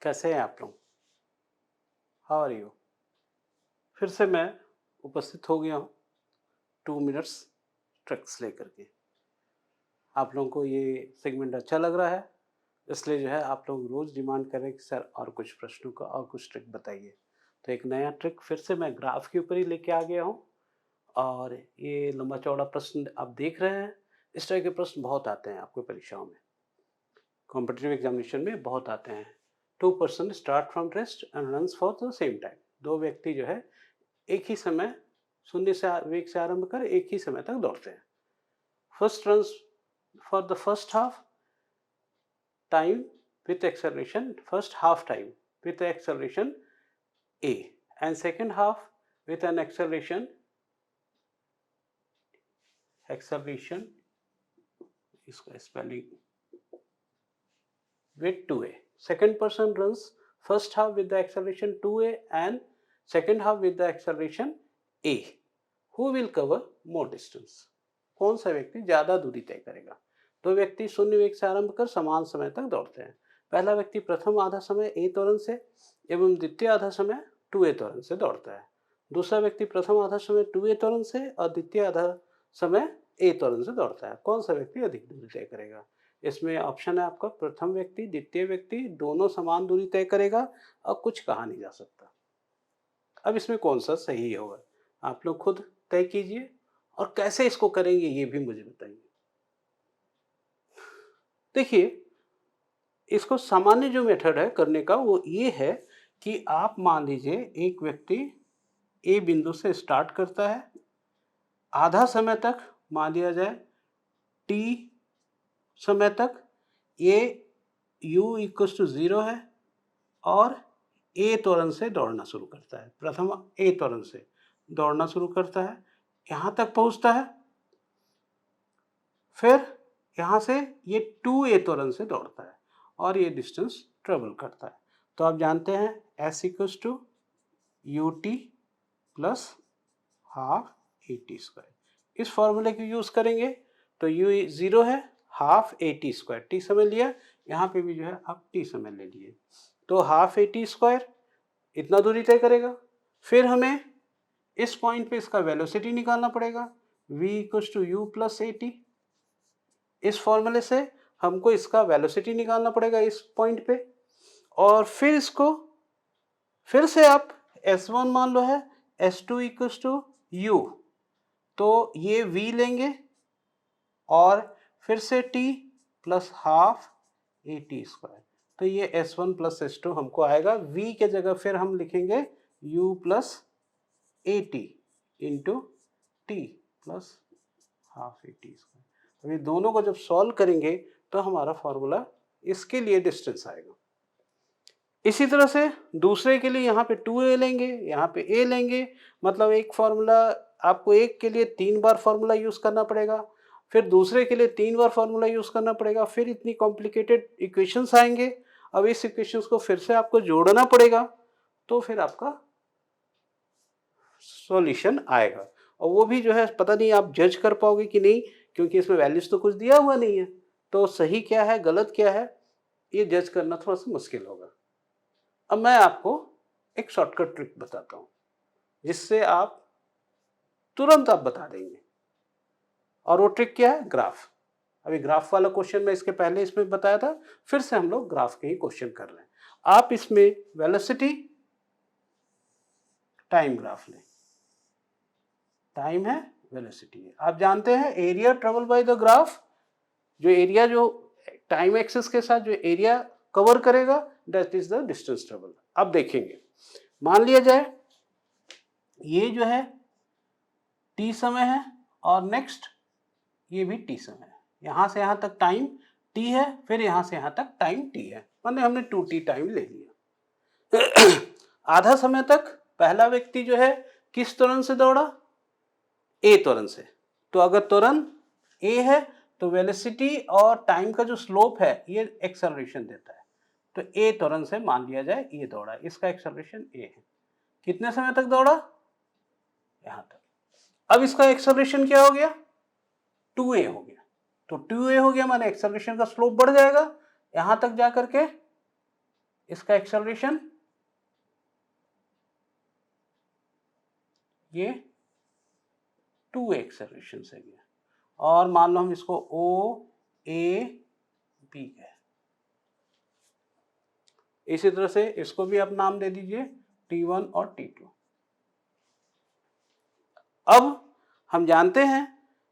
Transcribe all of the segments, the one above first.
कैसे हैं आप लोग? How are you? फिर से मैं उपस्थित हो गया हूँ 2 मिनट्स ट्रिक्स लेकर के। आप लोगों को ये सेगमेंट अच्छा लग रहा है, इसलिए जो है आप लोग रोज़ डिमांड कर रहे हैं कि सर और कुछ प्रश्नों का और कुछ ट्रिक बताइए। तो एक नया ट्रिक फिर से मैं ग्राफ के ऊपर ही लेके आ गया हूँ और ये लंबा-चौड़ा प्रश्न आप देख रहे हैं। इस तरह के प्रश्न बहुत आते हैं आपको परीक्षाओं में। कॉम्पिटिटिव एग्जामिनेशन में बहुत आते हैं। 2 person start from rest and runs for the same time. 2 व्यक्ति जो है एक ही समय शून्य से वेग से आरंभ कर एक ही समय तक दौड़ते हैं। First runs for the first half time with acceleration, first half time with acceleration a, and second half with an acceleration इसका spelling with 2a. Second person runs first half with the acceleration 2a and second half with the acceleration a. Who will cover more distance? कौन सा व्यक्ति ज्यादा दूरी तय करेगा? 2 व्यक्ति शून्य वेग से आरंभ कर समान समय तक दौड़ते हैं। पहला व्यक्ति प्रथम आधा समय a त्वरण से एवं द्वितीय आधा समय 2a त्वरण से दौड़ता है। दूसरा व्यक्ति प्रथम आधा समय 2a त्वरण से और द्वितीय आधा समय a त्वरण से दौड़ता है। कौन सा व्यक्ति अधिक दूरी तय करेगा? इसमें ऑप्शन है आपका प्रथम व्यक्ति, द्वितीय व्यक्ति, दोनों समान दूरी तय करेगा और कुछ कहा नहीं जा सकता। अब इसमें कौन सा सही होगा? आप लोग खुद तय कीजिए और कैसे इसको करेंगे ये भी मुझे बताइए। देखिए, इसको सामान्य जो मेथड है करने का वो ये है कि आप मान लीजिए एक व्यक्ति ए बिंदु से स्टार्ट करता है, आधा समय तक मान लिया जाए टी समय तक ये u इक्वल टू 0 है और ए त्वरण से दौड़ना शुरू करता है। प्रथम ए त्वरण से दौड़ना शुरू करता है, यहाँ तक पहुँचता है, फिर यहाँ से ये 2a त्वरण से दौड़ता है और ये डिस्टेंस ट्रेवल करता है। तो आप जानते हैं s equal to ut plus half at square. इस फॉर्मूले को यूज़ करेंगे तो u 0 है, हाफ at स्क्वायर, t समय लिया, यहाँ पे भी जो है आप t समय ले लिए, तो हाफ at स्क्वायर इतना दूरी तय करेगा। फिर हमें इस पॉइंट पे इसका वेलोसिटी निकालना पड़ेगा, v equal to u plus at। इस फॉर्मूले से हमको इसका वेलोसिटी निकालना पड़ेगा इस पॉइंट पे, और फिर इसको फिर से आप s1 मान लो है, s2 इक्वल टू u, तो ये v लेंगे और फिर से t plus half at square, तो ये s1 प्लस s2 हमको आएगा। v के जगह फिर हम लिखेंगे u plus at into T plus half at square. अब ये दोनों को जब सॉल्व करेंगे तो हमारा फॉर्मूला इसके लिए डिस्टेंस आएगा। इसी तरह से दूसरे के लिए यहाँ पे 2a लेंगे, यहाँ पे a लेंगे, मतलब एक फॉर्मूला आपको एक के लिए 3 बार फॉर्मूला यूज़ करना पड़ेगा, फिर दूसरे के लिए 3 बार फॉर्मूला यूज़ करना पड़ेगा, फिर इतनी कॉम्प्लिकेटेड इक्वेशंस आएंगे। अब इस इक्वेशंस को फिर से आपको जोड़ना पड़ेगा, तो फिर आपका सॉल्यूशन आएगा। और वो भी जो है पता नहीं आप जज कर पाओगे कि नहीं, क्योंकि इसमें वैल्यूज तो कुछ दिया हुआ नहीं है, तो सही क्या है गलत क्या है ये जज करना थोड़ा सा मुश्किल होगा। अब मैं आपको एक शॉर्टकट ट्रिक बताता हूँ जिससे आप तुरंत आप बता देंगे, और वो ट्रिक क्या है? ग्राफ। अभी ग्राफ वाला क्वेश्चन मैं इसके पहले इसमें बताया था, फिर से हम लोग ग्राफ के ही क्वेश्चन कर रहे हैं। आप इसमें वेलोसिटी टाइम ग्राफ लें, टाइम है वेलोसिटी है। आप जानते हैं area travel by the graph, जो एरिया जो टाइम एक्सिस के साथ जो एरिया कवर करेगा that is the distance travel. अब देखेंगे, मान लिया जाए ये जो है t समय है और नेक्स्ट ये भी t समय है, यहां से यहां तक टाइम t है, फिर यहां से यहां तक टाइम t है, मतलब हमने 2t टाइम ले लिया। आधा समय तक पहला व्यक्ति जो है किस त्वरण से दौड़ा? a त्वरण से। तो अगर त्वरण a है तो वेलोसिटी और टाइम का जो स्लोप है ये एक्सेलरेशन देता है, तो a त्वरण से मान लिया जाए ये दौड़ा, इसका एक्सेलरेशन a है। कितने समय तक दौड़ा? यहां तक। अब इसका एक्सेलरेशन क्या हो गया? 2a हो गया। तो 2a हो गया माने एक्सेलरेशन का स्लोप बढ़ जाएगा, यहां तक जाकर के इसका एक्सेलरेशन ये 2a एक्सेलरेशन से गया, और मान लो हम इसको O A B कहें। इसी तरह से इसको भी आप नाम दे दीजिए T1 और T2। अब हम जानते हैं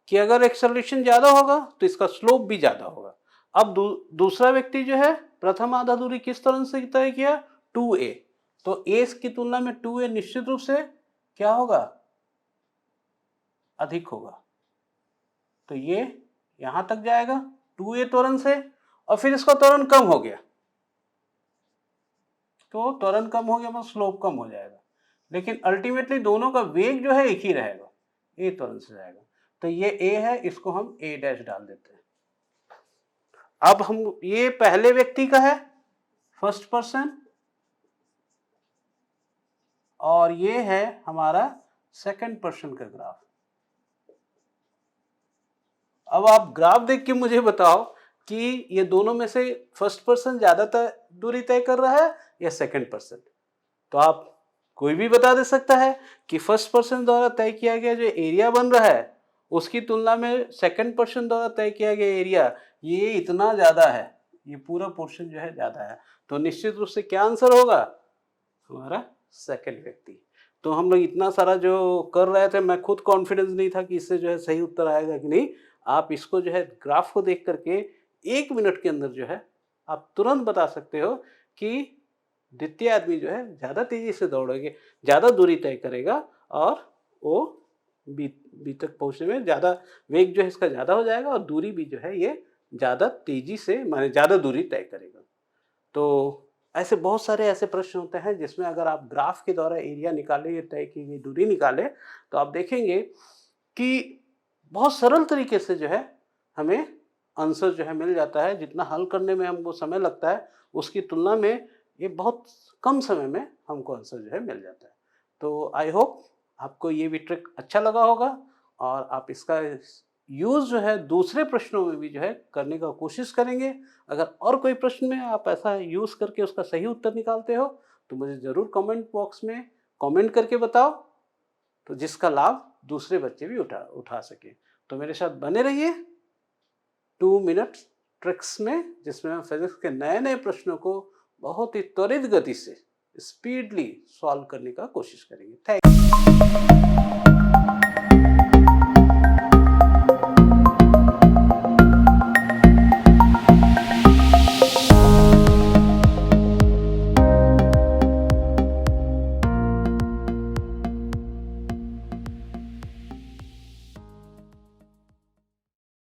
कि अगर एक्सेलरेशन ज्यादा होगा तो इसका स्लोप भी ज्यादा होगा। अब दूसरा व्यक्ति जो है प्रथम आधा दूरी किस तरह से तय किया, 2a, तो a की तुलना में 2a निश्चित रूप से क्या होगा, अधिक होगा। तो ये यहां तक जाएगा 2a त्वरण से, और फिर इसका त्वरण कम हो गया, तो त्वरण कम हो गया मतलब स्लोप कम हो जाएगा, लेकिन अल्टीमेटली दोनों का वेग जो है एक ही रहेगा, a त्वरण से जाएगा। तो ये a है, इसको हम a डैश डाल देते हैं। अब हम, ये पहले व्यक्ति का है, फर्स्ट पर्सन, और ये है हमारा सेकंड पर्सन का ग्राफ। अब आप ग्राफ देख के मुझे बताओ कि ये दोनों में से फर्स्ट पर्सन ज्यादा दूरी तय कर रहा है या सेकंड पर्सन। तो आप कोई भी बता दे सकता है कि फर्स्ट पर्सन द्वारा तय किया गया जो एरिया बन रहा है उसकी तुलना में सेकंड पर्सन द्वारा तय किया गया एरिया ये इतना ज्यादा है, ये पूरा पोर्शन जो है ज्यादा है। तो निश्चित रूप से क्या आंसर होगा हमारा, सेकंड व्यक्ति। तो हम लोग इतना सारा जो कर रहे थे, मैं खुद कॉन्फिडेंस नहीं था कि इससे जो है सही उत्तर आएगा कि नहीं। आप इसको जो है ग्राफ को देख करके 1 मिनट के अंदर जो है आप तुरंत बता सकते हो कि द्वितीय आदमी जो है ज्यादा तेजी से दौड़ेगा, ज्यादा दूरी तय करेगा, और वो बी तक पहुंचने में ज्यादा वेग जो है इसका ज्यादा हो जाएगा, और दूरी भी जो है ये ज्यादा तेजी से, माने ज्यादा दूरी तय करेगा। तो ऐसे बहुत सारे ऐसे प्रश्न होते हैं जिसमें अगर आप ग्राफ के द्वारा एरिया निकाले या तय की गई दूरी निकाले तो आप देखेंगे कि बहुत सरल तरीके से जो है हमें आंसर जो है मिल जाता है। जितना हल करने में हमको समय लगता है उसकी तुलना में ये बहुत कम समय में हमको आंसर जो है मिल जाता है। तो आई होप आपको ये भी ट्रिक अच्छा लगा होगा, और आप इसका यूज़ जो है दूसरे प्रश्नों में भी जो है करने का कोशिश करेंगे। अगर और कोई प्रश्न में आप ऐसा यूज़ करके उसका सही उत्तर निकालते हो तो मुझे ज़रूर कमेंट बॉक्स में कमेंट करके बताओ, तो जिसका लाभ दूसरे बच्चे भी उठा सके। तो मेरे साथ बने रहिए 2 मिनट ट्रिक्स में, जिसमें हम फिजिक्स के नए नए प्रश्नों को बहुत ही त्वरित गति से स्पीडली सॉल्व करने का कोशिश करेंगे। Thank you.